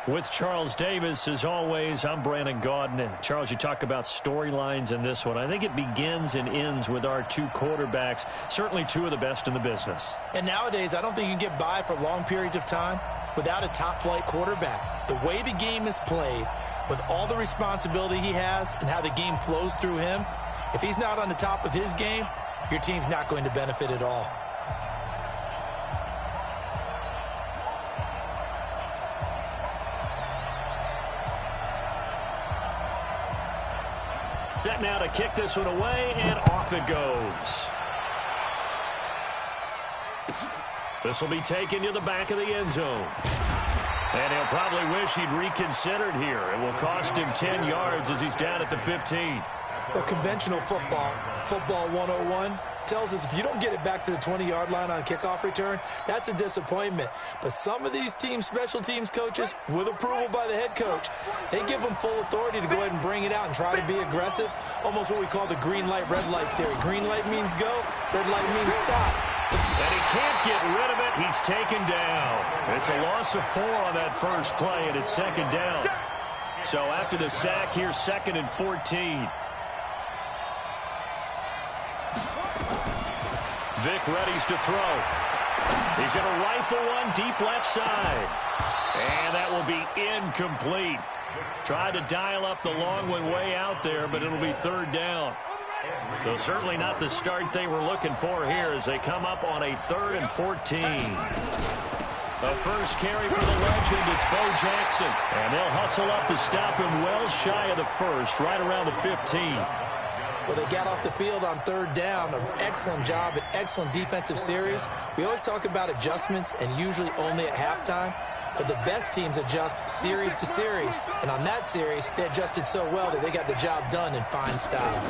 With Charles Davis, as always, I'm Brandon Gaudin. Charles, you talk about storylines in this one. I think it begins and ends with our two quarterbacks, certainly two of the best in the business. And nowadays, I don't think you can get by for long periods of time without a top-flight quarterback. The way the game is played, with all the responsibility he has and how the game flows through him, if he's not on the top of his game, your team's not going to benefit at all. Set now to kick this one away, and off it goes. This will be taken to the back of the end zone. And he'll probably wish he'd reconsidered here. It will cost him 10 yards as he's down at the 15. Well, conventional football 101, tells us if you don't get it back to the 20-yard line on kickoff return, that's a disappointment. But some of these teams, special teams coaches, with approval by the head coach, they give them full authority to go ahead and bring it out and try to be aggressive, almost what we call the green light, red light theory. Green light means go, red light means stop. And he can't get rid of it. He's taken down. It's a loss of 4 on that first play, and it's second down. So after the sack, here's 2nd and 14. Vic readies to throw. He's going to rifle one deep left side. And that will be incomplete. Tried to dial up the long one way out there, but it'll be 3rd down. So certainly not the start they were looking for here as they come up on a 3rd and 14. The first carry for the legend, it's Bo Jackson. And they'll hustle up to stop him well shy of the first, right around the 15. Well, they got off the field on 3rd down. An excellent job, an excellent defensive series. We always talk about adjustments and usually only at halftime. But the best teams adjust series to series. And on that series, they adjusted so well that they got the job done in fine style.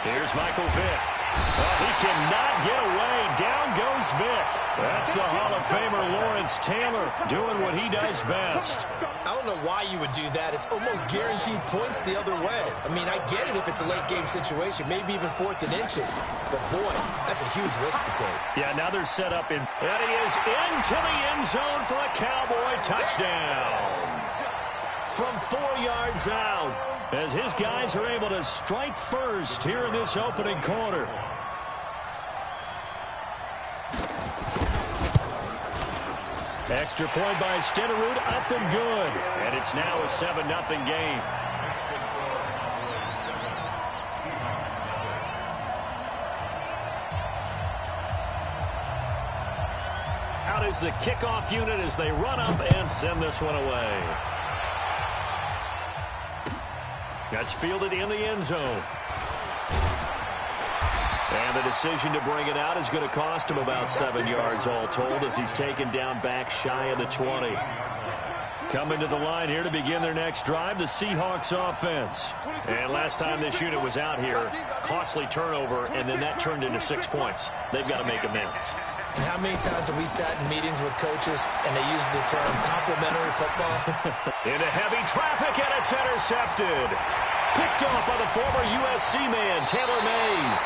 Here's Michael Vick. Well, he cannot get away. Down goes Vick. That's the Hall of Famer Lawrence Taylor doing what he does best. I don't know why you would do that. It's almost guaranteed points the other way. I mean, I get it if it's a late game situation, maybe even 4th and inches. But, boy, that's a huge risk to take. Yeah, now they're set up in. And he is into the end zone for a Cowboy touchdown. From 4 yards out, as his guys are able to strike first here in this opening quarter. Extra point by Stenerud, up and good. And it's now a 7-0 game. Out is the kickoff unit as they run up and send this one away. That's fielded in the end zone. And the decision to bring it out is going to cost him about 7 yards all told as he's taken down back shy of the 20. Coming to the line here to begin their next drive, the Seahawks offense. And last time this unit was out here, costly turnover, and then that turned into 6 points. They've got to make amends. And how many times have we sat in meetings with coaches and they use the term complimentary football? Into heavy traffic, and it's intercepted. Picked off by the former USC man, Taylor Mays.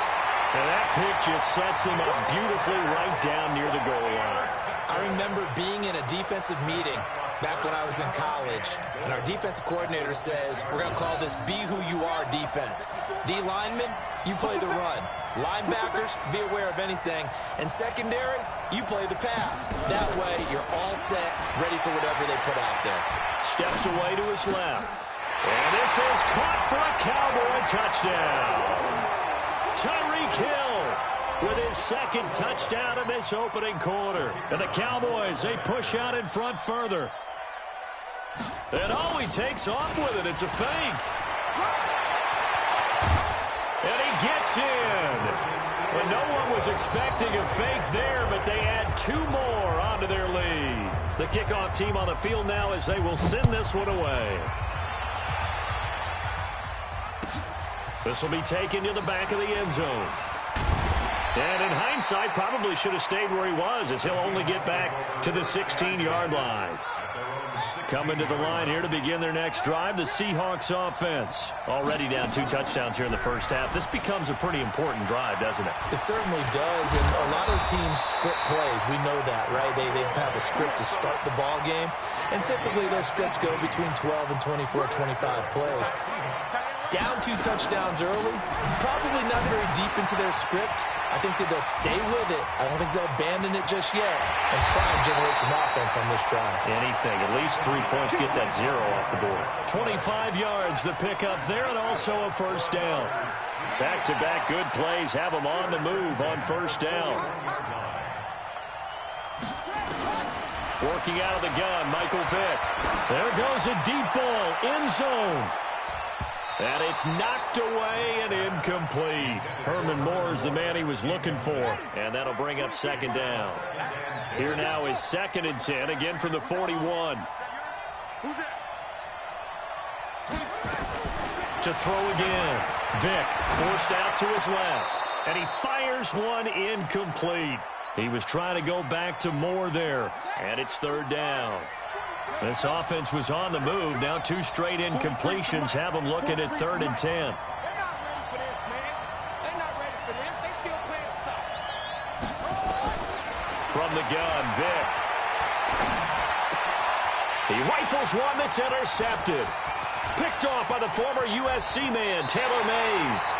And that pick just sets him up beautifully right down near the goal line. I remember being in a defensive meeting back when I was in college, and our defensive coordinator says, we're going to call this Be Who You Are defense. D linemen, you play the run. Linebackers, be aware of anything. And secondary, you play the pass. That way, you're all set, ready for whatever they put out there. Steps away to his left. And this is caught for a Cowboy touchdown. Tyreek Hill with his 2nd touchdown in this opening quarter. And the Cowboys, they push out in front further. And oh, he takes off with it. It's a fake. And he gets in. And no one was expecting a fake there, but they add 2 more onto their lead. The kickoff team on the field now as they will send this one away. This will be taken to the back of the end zone. And in hindsight, probably should have stayed where he was as he'll only get back to the 16-yard line. Coming to the line here to begin their next drive, the Seahawks offense. Already down 2 touchdowns here in the first half. This becomes a pretty important drive, doesn't it? It certainly does, and a lot of teams script plays. We know that, right? They have a script to start the ball game, and typically those scripts go between 12 and 24, 25 plays. Down 2 touchdowns early, probably not very deep into their script. I think that they'll stay with it. I don't think they'll abandon it just yet and try and generate some offense on this drive. Anything. At least 3 points. Get that 0 off the board. 25 yards the pickup there, and also a first down. Back-to-back good plays have them on the move on first down. Working out of the gun, Michael Vick. There goes a deep ball, end zone. And it's knocked away and incomplete. Herman Moore is the man he was looking for. And that'll bring up second down. Here now is 2nd and 10, again from the 41. To throw again. Vick forced out to his left. And he fires one incomplete. He was trying to go back to Moore there. And it's 3rd down. This offense was on the move. Now 2 straight incompletions have them looking at 3rd and 10. They're not ready for this, man. They're not ready for this. They still playing soft. From the gun, Vick. He rifles one that's intercepted. Picked off by the former USC man, Taylor Mays.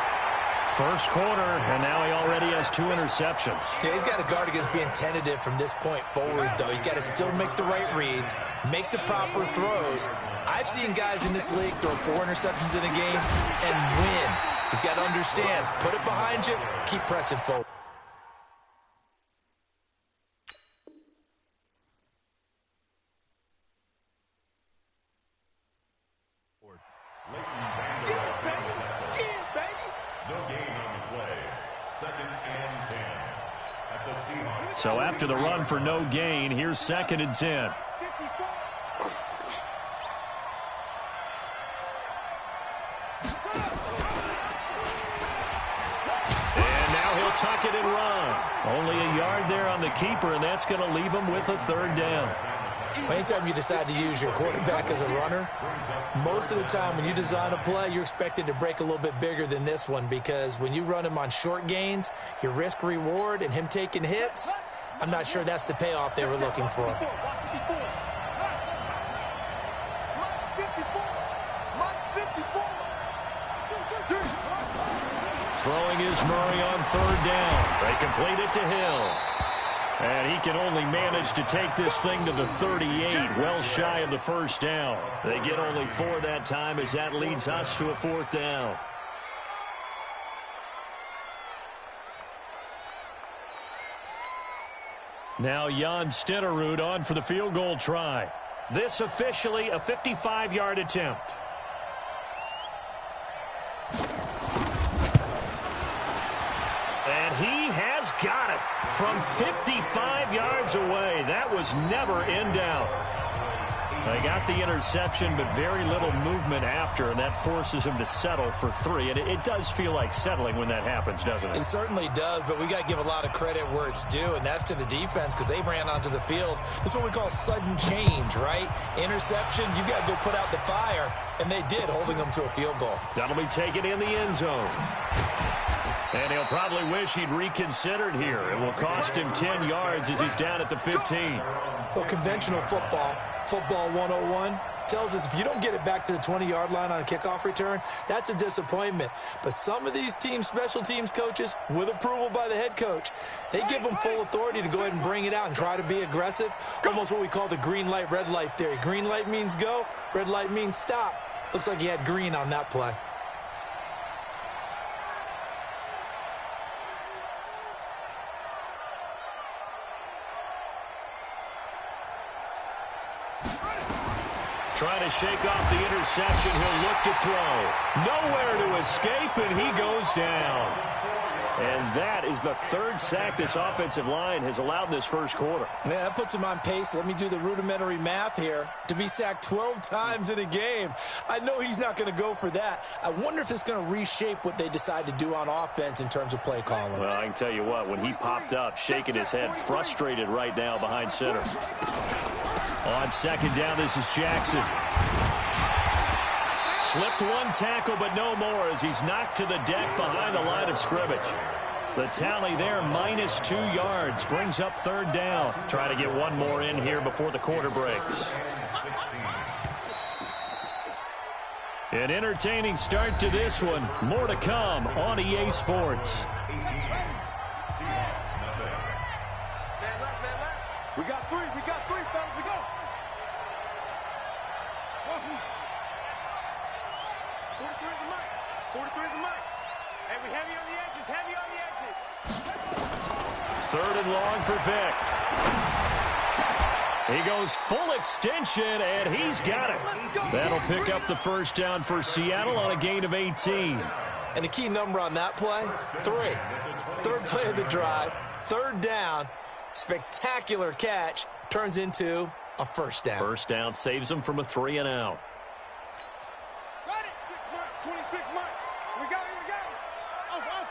First quarter, and now he already has 2 interceptions. Yeah, he's got to guard against being tentative from this point forward, though. He's got to still make the right reads, make the proper throws. I've seen guys in this league throw 4 interceptions in a game and win. He's got to understand, put it behind you, keep pressing forward. So after the run for no gain, here's 2nd and 10. And now he'll tuck it and run. Only a yard there on the keeper, and that's going to leave him with a 3rd down. Anytime you decide to use your quarterback as a runner, most of the time when you design a play, you're expected to break a little bit bigger than this one, because when you run him on short gains, your risk-reward and him taking hits, I'm not sure that's the payoff they were looking for. Throwing is Murray on 3rd down. They complete it to Hill. And he can only manage to take this thing to the 38, well shy of the first down. They get only 4 that time, as that leads us to a 4th down. Now Jan Stenerud on for the field goal try. This officially a 55-yard attempt. And he has got it from 55 yards away. That was never in doubt. They got the interception, but very little movement after, and that forces him to settle for 3. And it does feel like settling when that happens, doesn't it? It certainly does, but we got to give a lot of credit where it's due, and that's to the defense, because they ran onto the field. This is what we call sudden change, right? Interception, you got to go put out the fire, and they did, holding them to a field goal. That'll be taken in the end zone. And he'll probably wish he'd reconsidered here. It will cost him 10 yards as he's down at the 15. Well, conventional football 101, tells us if you don't get it back to the 20-yard line on a kickoff return, that's a disappointment. But some of these teams, special teams coaches, with approval by the head coach, they give them full authority to go ahead and bring it out and try to be aggressive. Almost what we call the green light, red light theory. Green light means go, red light means stop. Looks like he had green on that play. Trying to shake off the interception. He'll look to throw. Nowhere to escape, and he goes down. And that is the third sack this offensive line has allowed in this first quarter. Yeah, that puts him on pace. Let me do the rudimentary math here. To be sacked 12 times in a game. I know he's not going to go for that. I wonder if it's going to reshape what they decide to do on offense in terms of play calling. Well, I can tell you what, when he popped up, shaking his head, frustrated right now behind center. On second down, this is Jackson. Slipped one tackle, but no more as he's knocked to the deck behind the line of scrimmage. The tally there, -2 yards, brings up third down. Try to get one more in here before the quarter breaks. An entertaining start to this one. More to come on EA Sports. We got three, fellas, we go. 43 is the mic. 43 is the mic. Hey, we heavy on the edges, heavy on the edges. Third and long for Vick. He goes full extension, and he's got it. That'll pick up the first down for Seattle on a gain of 18. And the key number on that play, 3. Third play of the drive, third down, spectacular catch, turns into a first down. First down saves him from a 3 and out. Got it. 26 mark. Here we go. Off.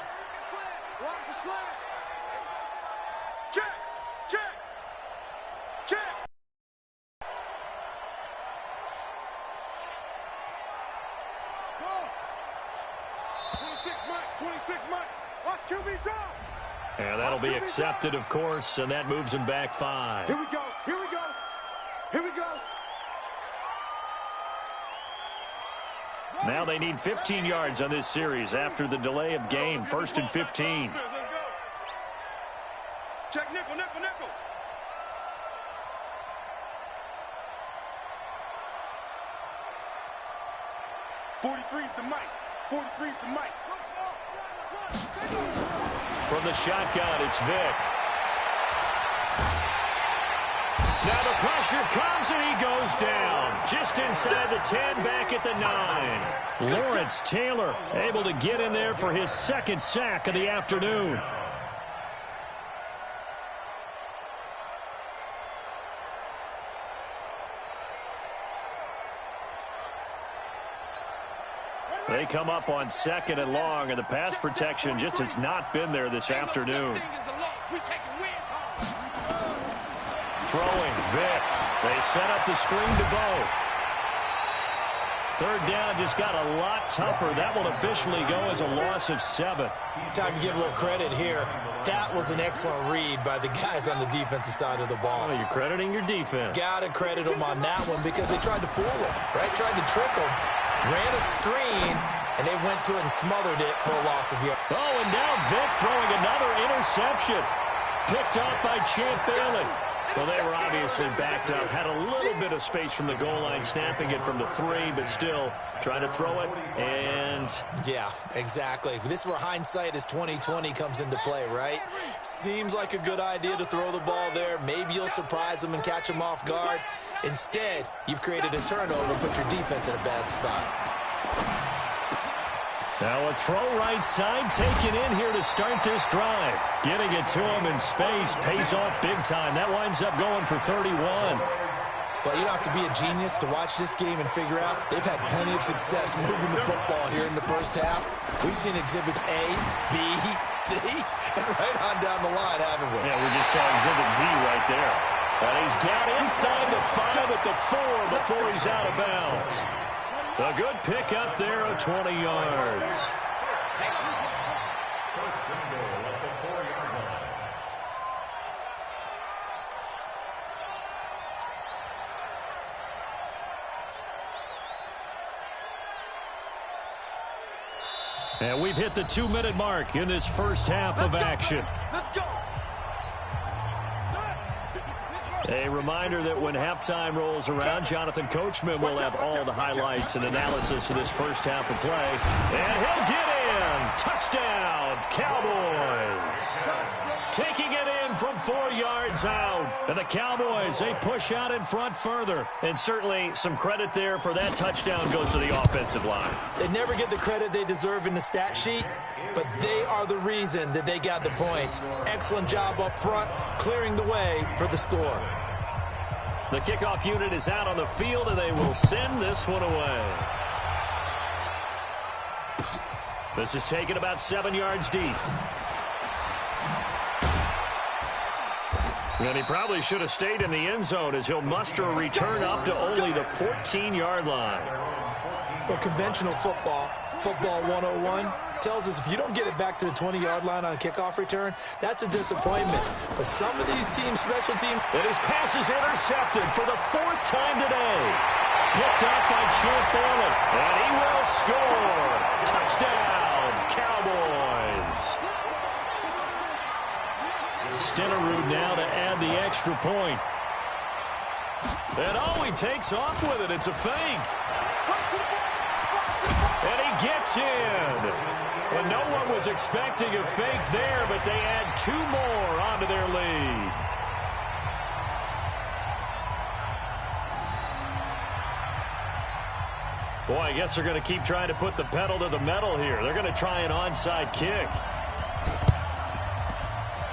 Slant. Watch the slant. Check. Go. 26 mark. Watch QB drop. And that'll be accepted, of course, and that moves him back 5. Here we go. Now they need 15 yards on this series after the delay of game. First and 15. Let's go. Check nickel. 43's the mic. From the shotgun, it's Vick. Now the pressure comes and he goes down. Just inside the 10, back at the 9. Lawrence Taylor able to get in there for his second sack of the afternoon. They come up on second and long, and the pass protection just has not been there this afternoon. Throwing, Vick. They set up the screen to Bo. Third down just got a lot tougher. That will officially go as a loss of 7. Time to give a little credit here. That was an excellent read by the guys on the defensive side of the ball. Well, you're crediting your defense. Got to credit them on that one because they tried to fool him, right? Tried to trick him. Ran a screen, and they went to it and smothered it for a loss of yards. Oh, and now Vick throwing another interception. Picked up by Champ Bailey. Well, they were obviously backed up. Had a little bit of space from the goal line, snapping it from the 3, but still trying to throw it. And yeah, exactly. If this were hindsight as 2020 comes into play, right? Seems like a good idea to throw the ball there. Maybe you'll surprise them and catch them off guard. Instead, you've created a turnover and put your defense in a bad spot. now a throw right side taken in here to start this drive. Getting it to him in space pays off big time. That winds up going for 31. Well, you don't have to be a genius to watch this game and figure out they've had plenty of success moving the football here in the first half. We've seen exhibits A, B, C, and right on down the line, haven't we? Yeah, we just saw exhibit Z right there. And he's down inside the 5 at the 4 before he's out of bounds. A good pick up there of 20 yards. And we've hit the 2-minute mark in this first half of action. Let's go. A reminder that when halftime rolls around, Jonathan Coachman will have all the highlights and analysis of this first half of play. And he'll get in. Touchdown, Cowboys. Taking it in from 4 yards out. And the Cowboys, they push out in front further. And certainly some credit there for that touchdown goes to the offensive line. They never get the credit they deserve in the stat sheet. but they are the reason that they got the points. Excellent job up front, clearing the way for the score. The kickoff unit is out on the field, and they will send this one away. This is taken about 7 yards deep. And he probably should have stayed in the end zone as he'll muster a return up to only the 14-yard line. Well, conventional football 101, tells us if you don't get it back to the 20-yard line on a kickoff return, that's a disappointment. But some of these teams, special teams... And his pass is intercepted for the 4th time today. Picked up by Champ Bailey. And he will score. Touchdown, Cowboys. Stenerud now to add the extra point. And he takes off with it. It's a fake. And he gets in. And no one was expecting a fake there, but they add 2 more onto their lead. Boy, I guess they're going to keep trying to put the pedal to the metal here. They're going to try an onside kick.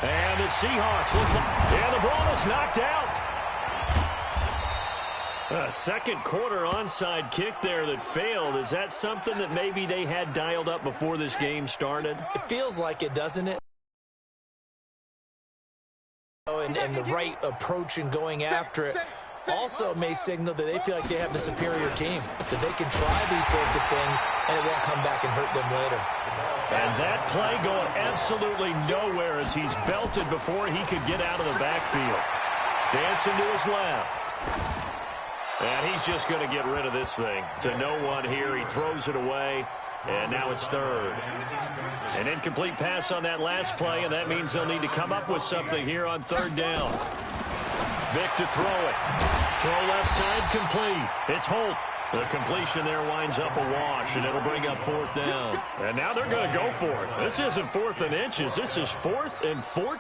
And the Seahawks looks like... And the ball is knocked out. A second quarter onside kick there that failed. Is that something that maybe they had dialed up before this game started? It feels like it, doesn't it? And the right approach in going after it also may signal that they feel like they have the superior team, that they can try these sorts of things and it won't come back and hurt them later. And that play going absolutely nowhere as he's belted before he could get out of the backfield. Dancing to his left. And he's just going to get rid of this thing. To no one here. He throws it away. And now it's 3rd. An incomplete pass on that last play, and that means they'll need to come up with something here on 3rd down. Vic to throw it. Throw left side complete. It's Holt. The completion there winds up a wash, and it'll bring up 4th down. And now they're going to go for it. This isn't 4th and inches. This is 4th and 14.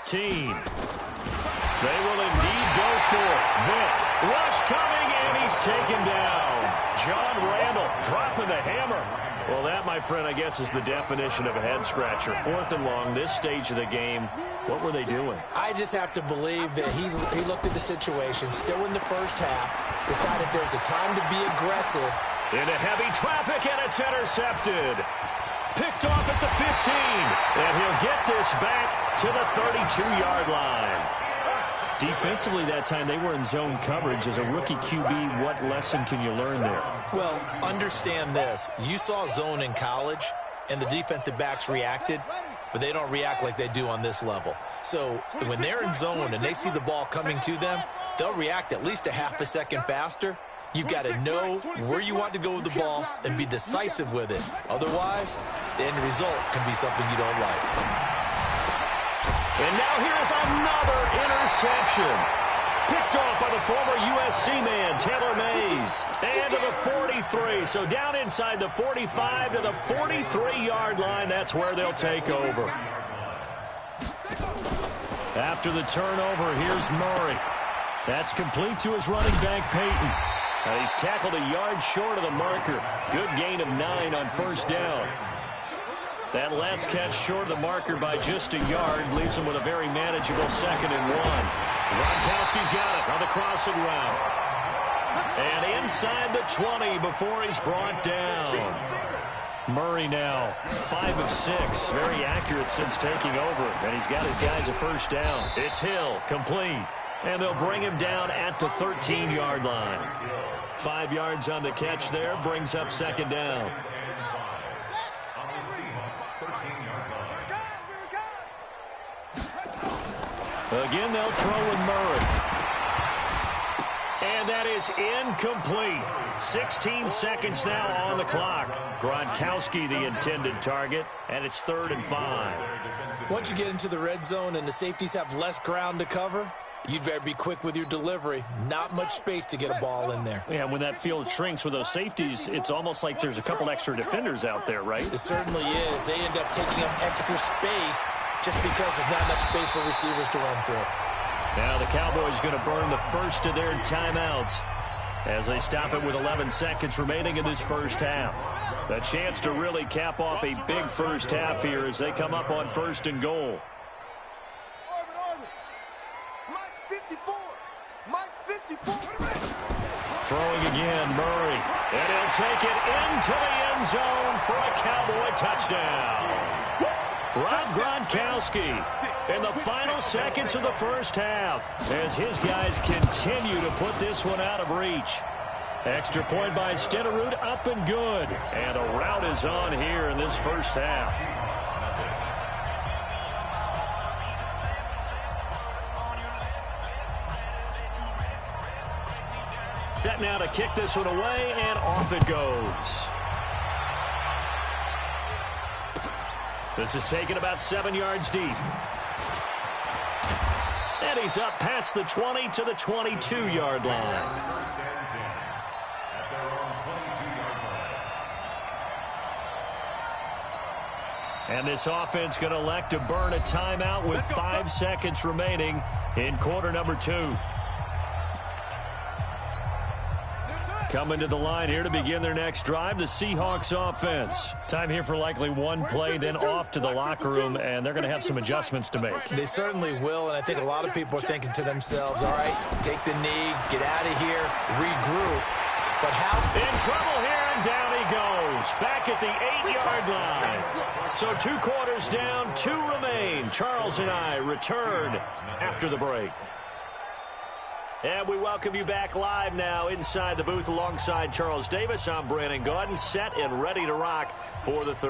They will indeed go for it. Vic, rush coming, and he's taken down. John Randall dropping the hammer. Well, that, my friend, I guess is the definition of a head-scratcher. 4th and long, this stage of the game. What were they doing? I just have to believe that he looked at the situation, still in the first half, decided there's a time to be aggressive. Into heavy traffic, and it's intercepted. Picked off at the 15. And he'll get this back to the 32-yard line. Defensively that time, they were in zone coverage. As a rookie QB, what lesson can you learn there? Well, understand this. You saw zone in college, and the defensive backs reacted, but they don't react like they do on this level. So when they're in zone and they see the ball coming to them, they'll react at least a half a second faster. You've got to know where you want to go with the ball and be decisive with it. Otherwise, the end result can be something you don't like. And now here is another interception. Picked off by the former USC man, Taylor Mays. And to the 43. So down inside the 45 to the 43-yard line. That's where they'll take over. After the turnover, here's Murray. That's complete to his running back, Peyton. And he's tackled a yard short of the marker. Good gain of 9 on 1st down. That last catch short of the marker by just a yard leaves him with a very manageable 2nd and 1. Gronkowski's got it on the crossing route. And inside the 20 before he's brought down. Murray now 5 of 6. Very accurate since taking over. And he's got his guys a 1st down. It's Hill, complete. And they'll bring him down at the 13-yard line. 5 yards on the catch there brings up 2nd down. Again, they'll throw with Murray. And that is incomplete. 16 seconds now on the clock. Gronkowski the intended target, and it's 3rd and 5. Once you get into the red zone and the safeties have less ground to cover, you'd better be quick with your delivery. Not much space to get a ball in there. Yeah, when that field shrinks with those safeties, it's almost like there's a couple extra defenders out there, right? It certainly is. They end up taking up extra space just because there's not much space for receivers to run through. Now the Cowboys going to burn the first of their timeouts as they stop it with 11 seconds remaining in this first half. A chance to really cap off a big first half here as they come up on 1st and goal. Mike's 54. Mike's 54. Throwing again, Murray. And he'll take it into the end zone for a Cowboy touchdown. Rob Gronkowski in the final seconds of the first half as his guys continue to put this one out of reach. Extra point by Stenerud, up and good. And a rout is on here in this first half. Set now to kick this one away, and off it goes. This is taken about 7 yards deep. And he's up past the 20 to the 22-yard line. And this offense going to elect to burn a timeout with 5 seconds remaining in quarter number 2. Coming to the line here to begin their next drive, the Seahawks offense. Time here for likely one play, then off to the locker room, and they're going to have some adjustments to make. They certainly will, and I think a lot of people are thinking to themselves, all right, take the knee, get out of here, regroup. But how? In trouble here, and down he goes. Back at the 8-yard line. So 2 quarters down, 2 remain. Charles and I return after the break. And we welcome you back live now inside the booth alongside Charles Davis. I'm Brandon Gaudin, set and ready to rock for the third.